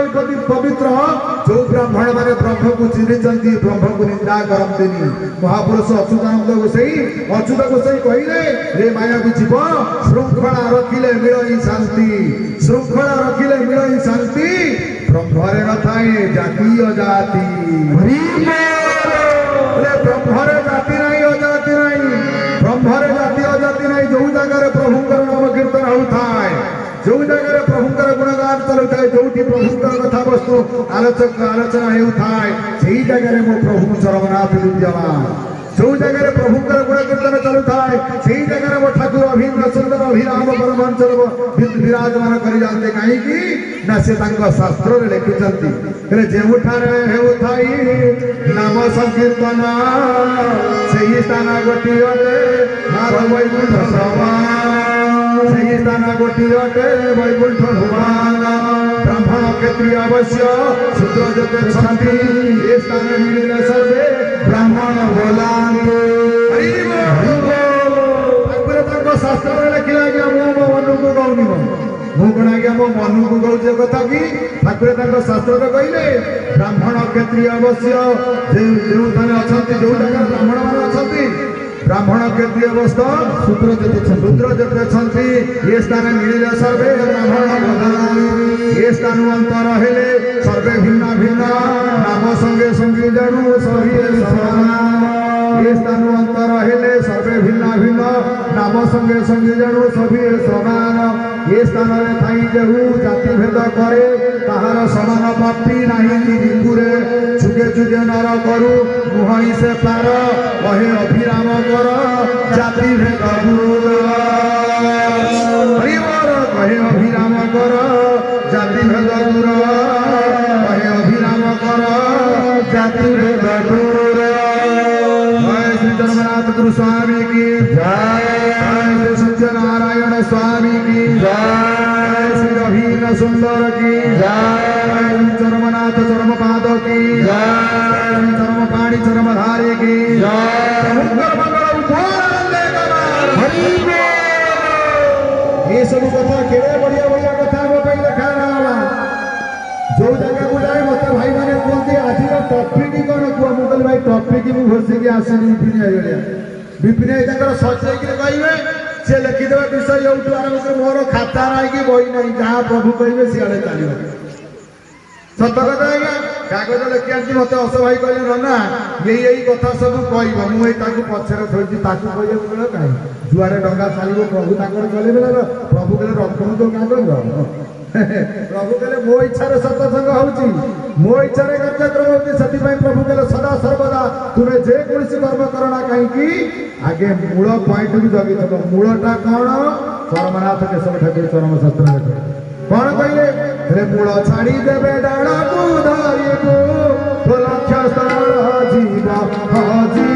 पवित्र जो ब्राह्मण माने ब्रह्म को चिन्हिचंती ब्रह्म को निंदा करंतिनी महापुरुष अच्युतानंद गोसाई कहिले रे मायावी जीव श्रृंखला रखिले मिलई शांति श्रृंखला रखिले मिलई शांति ब्रह्मरे नथाए जाति अजाति ब्रह्मरे जाति नहीं अजाति नहीं ब्रह्मरे जाति अजाति नहीं जो जगह प्रभुंकर नाम कीर्तन होताए जो जगह प्रभुंकर गुणगान चलुए जो प्रभुंकर कथा वस्तु आलोचना होताए से जगह मो प्रभु चरमनाथ विद्यमान जो जगह प्रभुंकर गुण कीर्तन चलुए से जगह मो ठाकुर अभिन्न सुंदर अभिराम परमांचल विराजमान कर जाते कहीं ना से शास्त्र लिखिं जोठारे हेउथाई नाम संकीर्तन से स्थान गोटे वैकुंठ से स्थान गोटे वैकुंठ भुवन ब्राह्मण क्षत्रिय अवश्य शूद्र जते छंती ए स्थान मिलिले सर्वे ब्राह्मण बोलांतु शास्त्र लिखिला कि मो मन को गौनी मु कौन आज्ञा मो मन को गौचे कथा कि ठाकुर शास्त्र कहले ब्राह्मण क्षत्रिय अवश्य जो अच्छा जो जगह ब्राह्मण मान अच्छा ब्राह्मण क्षत्रिय अवस्था शूद्र जते ये स्थान मिले सर्वे ब्राह्मण ये स्थान अंतर हेले सर्वे भिन्न भिन्न नाम संगे संगे जानू सभी ये स्थान अंतर हेले सर्वे भिन्न भिन्न नाम संगे संगे जानू सभी समान ये स्थान थी जेहू जाति भेद करे ताहार समान पापी नहीं रिपुरे चुगे चुगे नर करू मुहई से पार कहे अभिराम कर जाति भेद दूर कहे अभिराम कर जाति भेद दूर कहे अभिराम कर जाति भेद दूर जय श्री जगन्नाथ गुरु स्वामी की जय श्री सत्यनारायण स्वामी की जय श्री अभिन्न सुंदर की जय चरमनाथ चरमपाद की जय चरम पाणी चरमधारी की ये सब कथा केड़े बढ़िया बढ़िया कथा मो पे लिखा रहा जो जगह को जाए मत भाई माने कहते आज टॉपिक कौन कुआ मुगल भाई टॉपिक मु घोषी के आसनी विपिन जगह सचे कि कहबे से लिखिदेवे विषय यूट्यूब आरंभ कर मोर खाता ना कि बही नहीं जहाँ प्रभु कहे सियाड़े चलो सत कथा आज्ञा कागज लिखि आनी मत अस भाई कहले नना यही कथा सब कह मुझे पछरे थोड़ी कहले बेल कहीं जुआरे डंगा चलो प्रभु चले प्रभु कहले रखु तो कागज प्रभु कहले मो इच्छा सत्संग हो मो इच्छा कार्यक्रम होती से प्रभु कहले सदा सर्वदा तुम्हें जेको कर्म करना कहीं आगे मूल पॉइंट भी जगी थो मूलटा कौन चरमनाथ केशव ठाकुर चरम शास्त्र कौन कहले मूल छाड़ी देवे डाड़ा को धारी को लक्ष्य स्थल जीवा हाजी